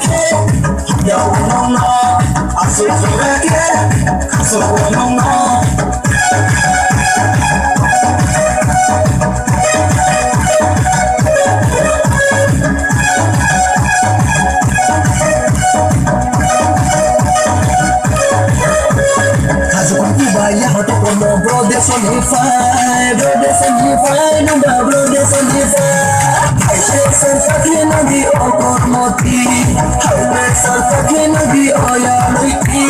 ke ya no no aso ke aso no no ya hoto como brother sonify number brother sonify I say something no be okormoti I say something no be oyaloiti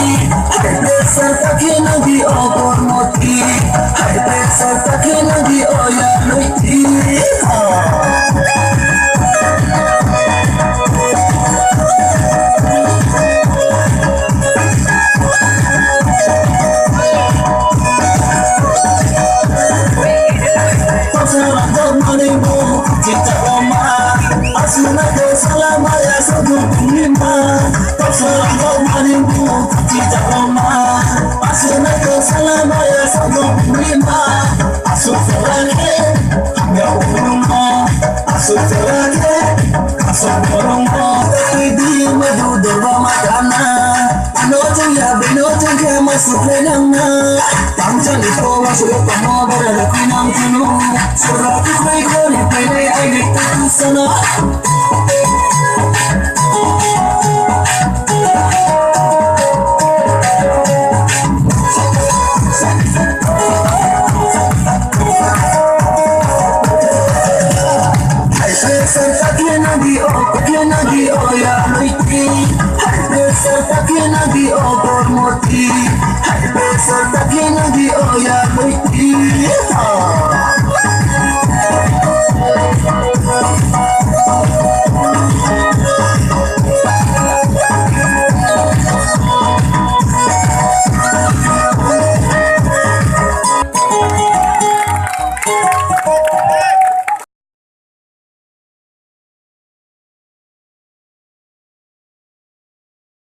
I say something no be okormoti I say something no be oyaloiti Asuna ko salama ya sabu kunima Pasarang manimu tidak lama Asuna ko salama ya sabu kunima Asufarake ya umma Asufarake asufarama Idi madu dewa makana Anotin ya benotin ke masukenanga Tangchan ito masuka mo berada pinang tunu Surat ikray ko ni pwede ay nagtatusana Santa que no dio ya no hay ti. Santa que no dio